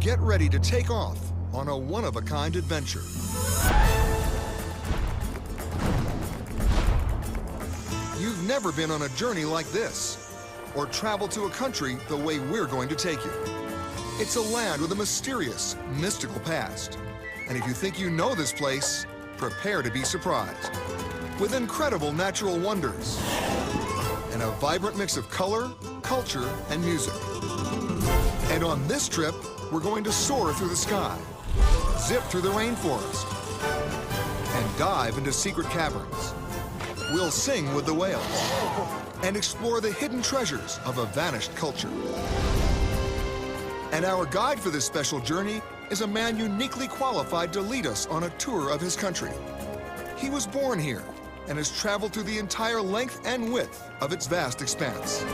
Get ready to take off on a one-of-a-kind adventure. You've never been on a journey like this, or traveled to a country the way we're going to take you. It's a land with a mysterious, mystical past. And if you think you know this place, prepare to be surprised. With incredible natural wonders and a vibrant mix of color, culture, and music. And on this trip, we're going to soar through the sky, zip through the rainforest, and dive into secret caverns. We'll sing with the whales and explore the hidden treasures of a vanished culture. And our guide for this special journey is a man uniquely qualified to lead us on a tour of his country. He was born here and has traveled through the entire length and width of its vast expanse.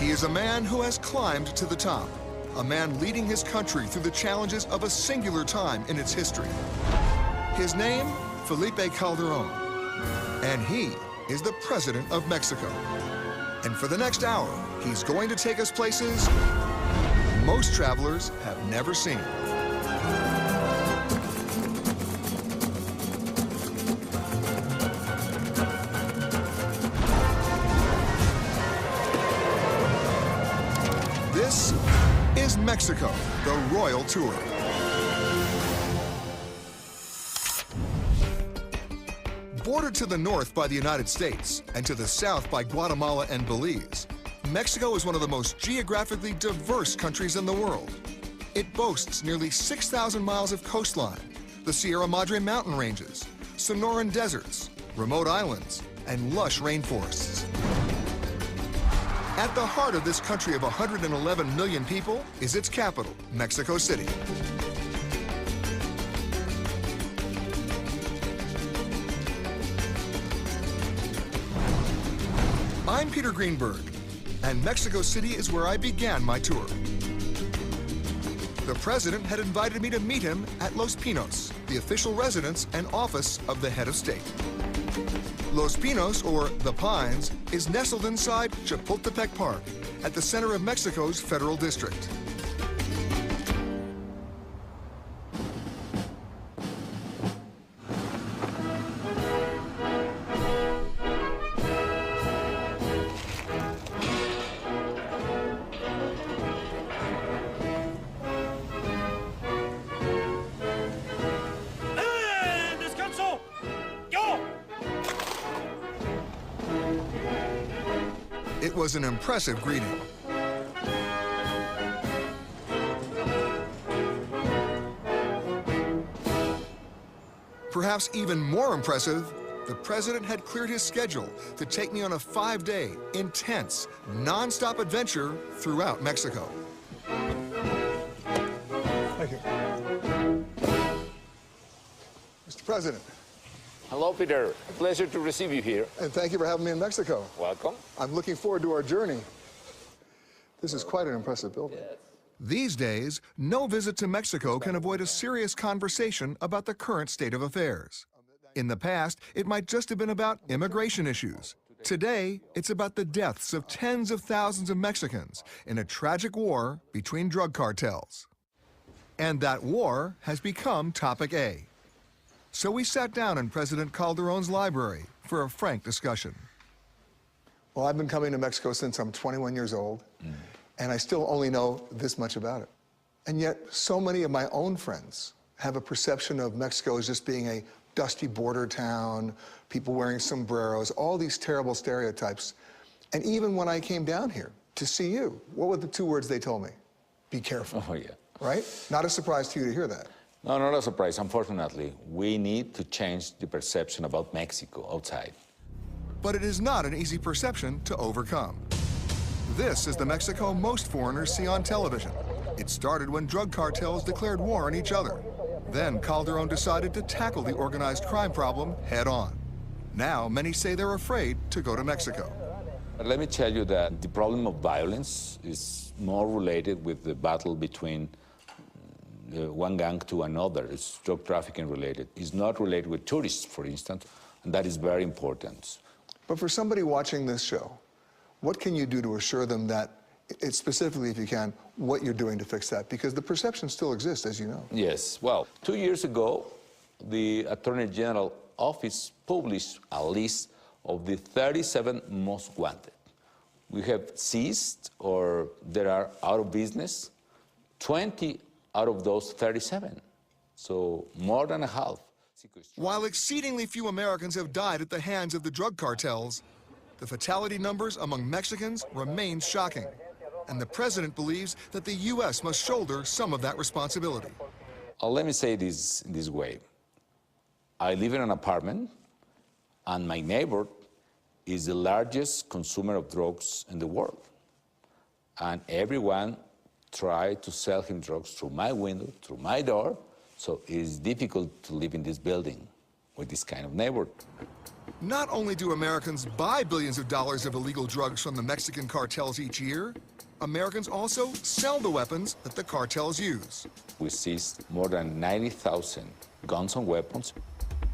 He is a man who has climbed to the top, a man leading his country through the challenges of a singular time in its history. His name, Felipe Calderón, and he is the President of Mexico. And for the next hour, he's going to take us places most travelers have never seen. This is Mexico, the Royal Tour. Bordered to the north by the United States and to the south by Guatemala and Belize, Mexico is one of the most geographically diverse countries in the world. It boasts nearly 6,000 miles of coastline, the Sierra Madre mountain ranges, Sonoran deserts, remote islands, and lush rainforests. At the heart of this country of 111 million people is its capital, Mexico City. I'm Peter Greenberg, and Mexico City is where I began my tour. The president had invited me to meet him at Los Pinos, the official residence and office of the head of state. Los Pinos, or the Pines, is nestled inside Chapultepec Park at the center of Mexico's federal district. It was an impressive greeting. Perhaps even more impressive, the president had cleared his schedule to take me on a 5-day, intense, non-stop adventure throughout Mexico. Thank you. Mr. President. Hello, Peter. A pleasure to receive you here. And thank you for having me in Mexico. Welcome. I'm looking forward to our journey. This is quite an impressive building. Yes. These days, no visit to Mexico can avoid a serious conversation about the current state of affairs. In the past, it might just have been about immigration issues. Today, it's about the deaths of tens of thousands of Mexicans in a tragic war between drug cartels. And that war has become topic A. So we sat down in President Calderón's library for a frank discussion. Well, I've been coming to Mexico since I'm 21 years old, and I still only know this much about it. And yet, so many of my own friends have a perception of Mexico as just being a dusty border town, people wearing sombreros, all these terrible stereotypes. And even when I came down here to see you, what were the 2 words they told me? Be careful. Oh, yeah. Right? Not a surprise to you to hear that. No, not a surprise. Unfortunately, we need to change the perception about Mexico outside. But it is not an easy perception to overcome. This is the Mexico most foreigners see on television. It started when drug cartels declared war on each other. Then Calderón decided to tackle the organized crime problem head on. Now, many say they're afraid to go to Mexico. But let me tell you that the problem of violence is more related with the battle between one gang to another. It's drug trafficking related. It's not related with tourists, for instance, and that is very important. But for somebody watching this show, what can you do to assure them that specifically, if you can, what you're doing to fix that, because the perception still exists, as you know. Yes. Well, 2 years ago, the Attorney General Office published a list of the 37 most wanted. We have ceased, or there are out of business, 20 out of those 37. So more than a half. While exceedingly few Americans have died at the hands of the drug cartels, the fatality numbers among Mexicans remain shocking. And the president believes that the U.S. must shoulder some of that responsibility. Let me say this this way. I live in an apartment, and my neighbor is the largest consumer of drugs in the world. And everyone tried to sell him drugs through my window, through my door, so it is difficult to live in this building with this kind of neighbor. Not only do Americans buy billions of dollars of illegal drugs from the Mexican cartels each year, Americans also sell the weapons that the cartels use. We seized more than 90,000 guns and weapons.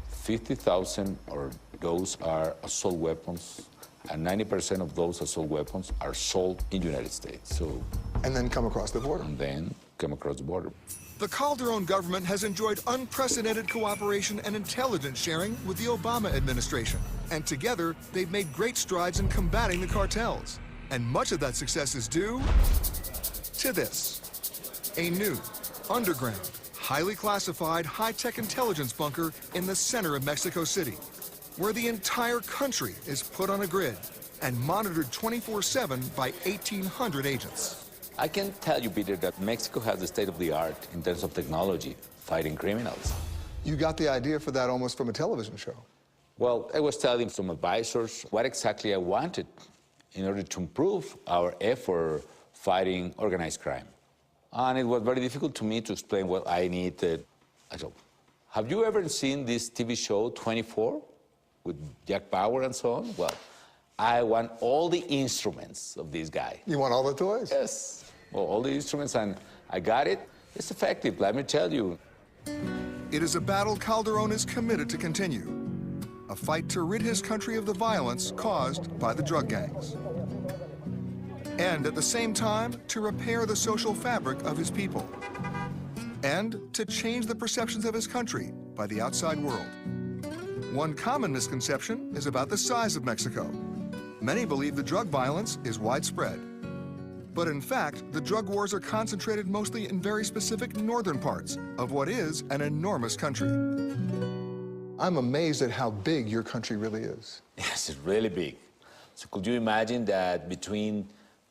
50,000 or those are assault weapons, and 90% of those assault weapons are sold in the United States. So, and then come across the border. And then come across the border. The Calderon government has enjoyed unprecedented cooperation and intelligence sharing with the Obama administration. And together, they've made great strides in combating the cartels. And much of that success is due to this: a new, underground, highly classified, high-tech intelligence bunker in the center of Mexico City, where the entire country is put on a grid and monitored 24/7 by 1,800 agents. I can tell you, Peter, that Mexico has the state-of-the-art in terms of technology fighting criminals. You got the idea for that almost from a television show. Well, I was telling some advisors what exactly I wanted in order to improve our effort fighting organized crime. And it was very difficult to me to explain what I needed. I said, have you ever seen this TV show, 24, with Jack Bauer and so on? Well, I want all the instruments of this guy. You want all the toys? Yes. Well, all the instruments, and I got it. It's effective, let me tell you. It is a battle Calderon is committed to continue. A fight to rid his country of the violence caused by the drug gangs. And at the same time, to repair the social fabric of his people. And to change the perceptions of his country by the outside world. One common misconception is about the size of Mexico. Many believe the drug violence is widespread. But in fact, the drug wars are concentrated mostly in very specific northern parts of what is an enormous country. I'm amazed at how big your country really is. Yes, it's really big. So could you imagine that between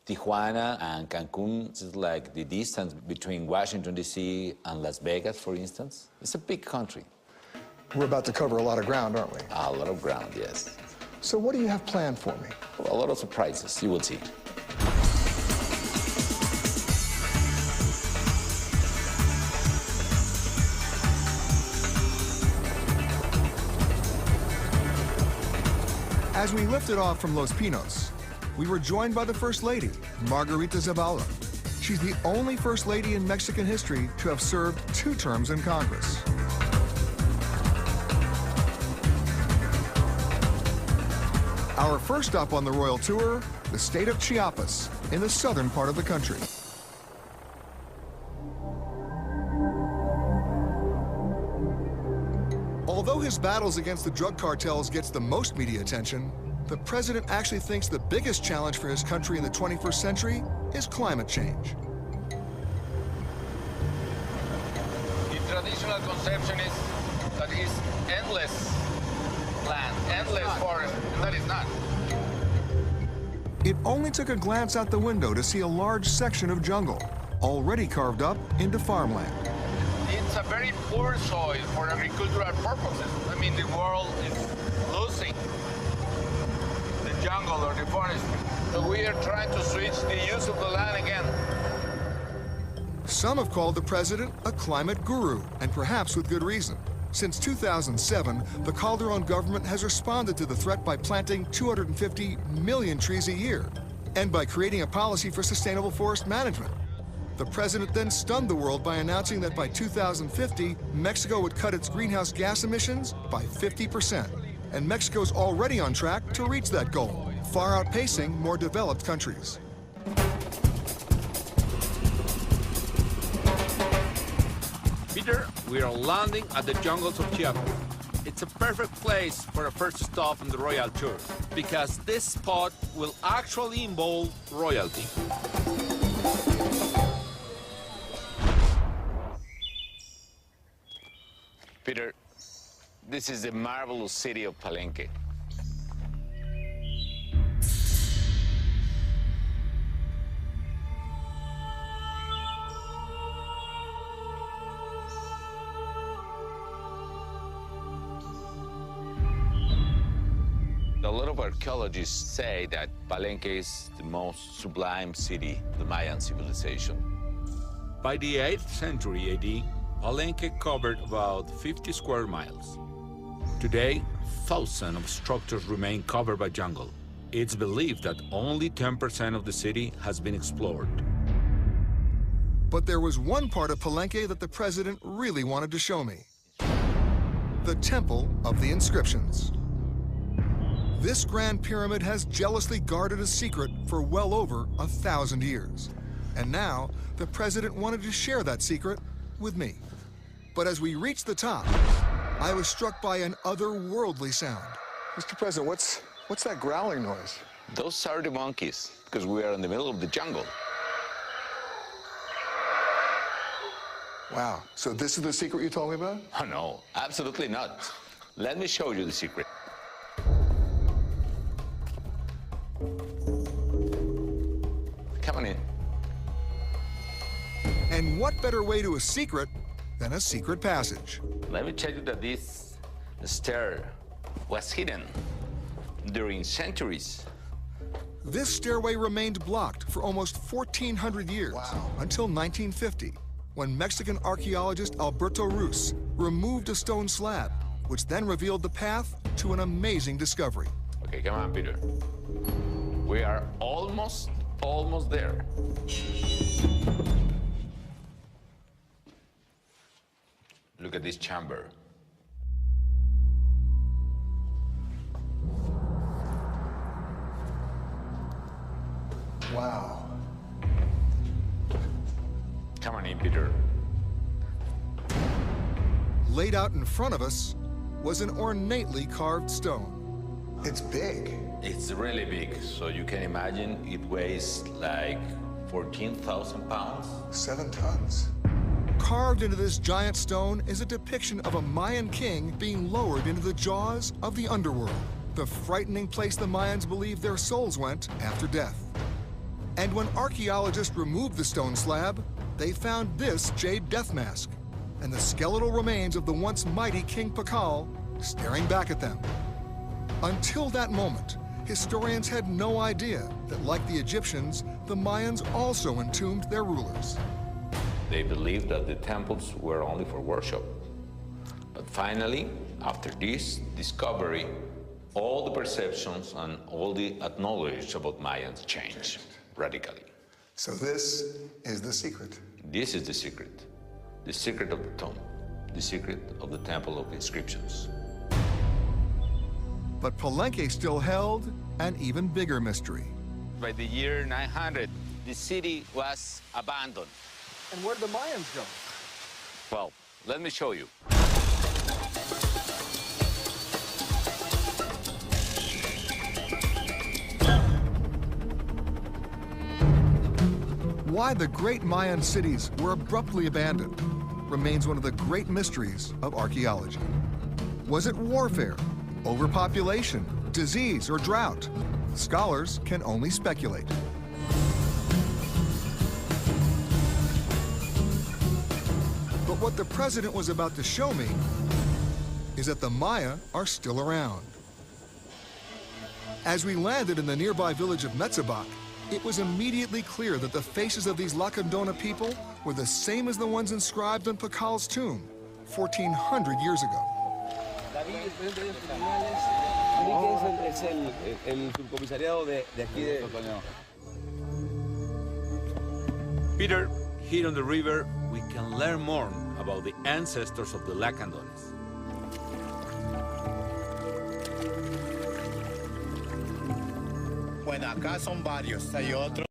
Tijuana and Cancun, it's like the distance between Washington, D.C. and Las Vegas, for instance? It's a big country. We're about to cover a lot of ground, aren't we? A lot of ground, yes. So what do you have planned for me? A lot of surprises, you will see. As we lifted off from Los Pinos, we were joined by the First Lady, Margarita Zavala. She's the only First Lady in Mexican history to have served 2 terms in Congress. Our first stop on the royal tour, the state of Chiapas, in the southern part of the country. Although his battles against the drug cartels gets the most media attention, the president actually thinks the biggest challenge for his country in the 21st century is climate change. The traditional conception is that it's endless land, endless forest, and that is not. It only took a glance out the window to see a large section of jungle, already carved up into farmland. It's a very poor soil for agricultural purposes. I mean, the world is losing the jungle or the forest. So we are trying to switch the use of the land again. Some have called the president a climate guru, and perhaps with good reason. Since 2007, the Calderon government has responded to the threat by planting 250 million trees a year, and by creating a policy for sustainable forest management. The president then stunned the world by announcing that by 2050, Mexico would cut its greenhouse gas emissions by 50%. And Mexico's already on track to reach that goal, far outpacing more developed countries. Peter, we are landing at the jungles of Chiapas. It's a perfect place for a first stop on the royal tour, because this spot will actually involve royalty. Peter, this is the marvelous city of Palenque. A lot of archaeologists say that Palenque is the most sublime city of the Mayan civilization. By the 8th century AD, Palenque covered about 50 square miles. Today, thousands of structures remain covered by jungle. It's believed that only 10% of the city has been explored. But there was one part of Palenque that the president really wanted to show me. The Temple of the Inscriptions. This grand pyramid has jealously guarded a secret for well over 1,000 years. And now, the president wanted to share that secret with me. But as we reached the top, I was struck by an otherworldly sound. Mr. President, what's that growling noise? Those are the monkeys, because we are in the middle of the jungle. Wow, so this is the secret you told me about? Oh, no, absolutely not. Let me show you the secret. Come on in. And what better way to a secret than a secret passage? Let me tell you that this stair was hidden during centuries. This stairway remained blocked for almost 1,400 years, until 1950, when Mexican archaeologist Alberto Ruz removed a stone slab, which then revealed the path to an amazing discovery. Okay, come on, Peter. We are almost there. Look at this chamber. Wow. Come on in, Peter. Laid out in front of us was an ornately carved stone. It's big. It's really big, so you can imagine it weighs like 14,000 pounds. 7 tons. Carved into this giant stone is a depiction of a Mayan king being lowered into the jaws of the underworld, the frightening place the Mayans believed their souls went after death. And when archaeologists removed the stone slab, they found this jade death mask and the skeletal remains of the once mighty King Pakal staring back at them. Until that moment, historians had no idea that, like the Egyptians, the Mayans also entombed their rulers. They believed that the temples were only for worship. But finally, after this discovery, all the perceptions and all the knowledge about Mayans changed radically. So this is the secret. This is the secret of the tomb, the secret of the Temple of Inscriptions. But Palenque still held an even bigger mystery. By the year 900, the city was abandoned. And where did the Mayans go? Well, let me show you. Why the great Mayan cities were abruptly abandoned remains one of the great mysteries of archaeology. Was it warfare, overpopulation, disease, or drought? Scholars can only speculate. But what the president was about to show me is that the Maya are still around. As we landed in the nearby village of Meksyk, it was immediately clear that the faces of these Lacandona people were the same as the ones inscribed on Pakal's tomb 1,400 years ago. Peter, here on the river, we can learn more about the ancestors of the Lacandones. Bueno, acá son varios. Hay otro.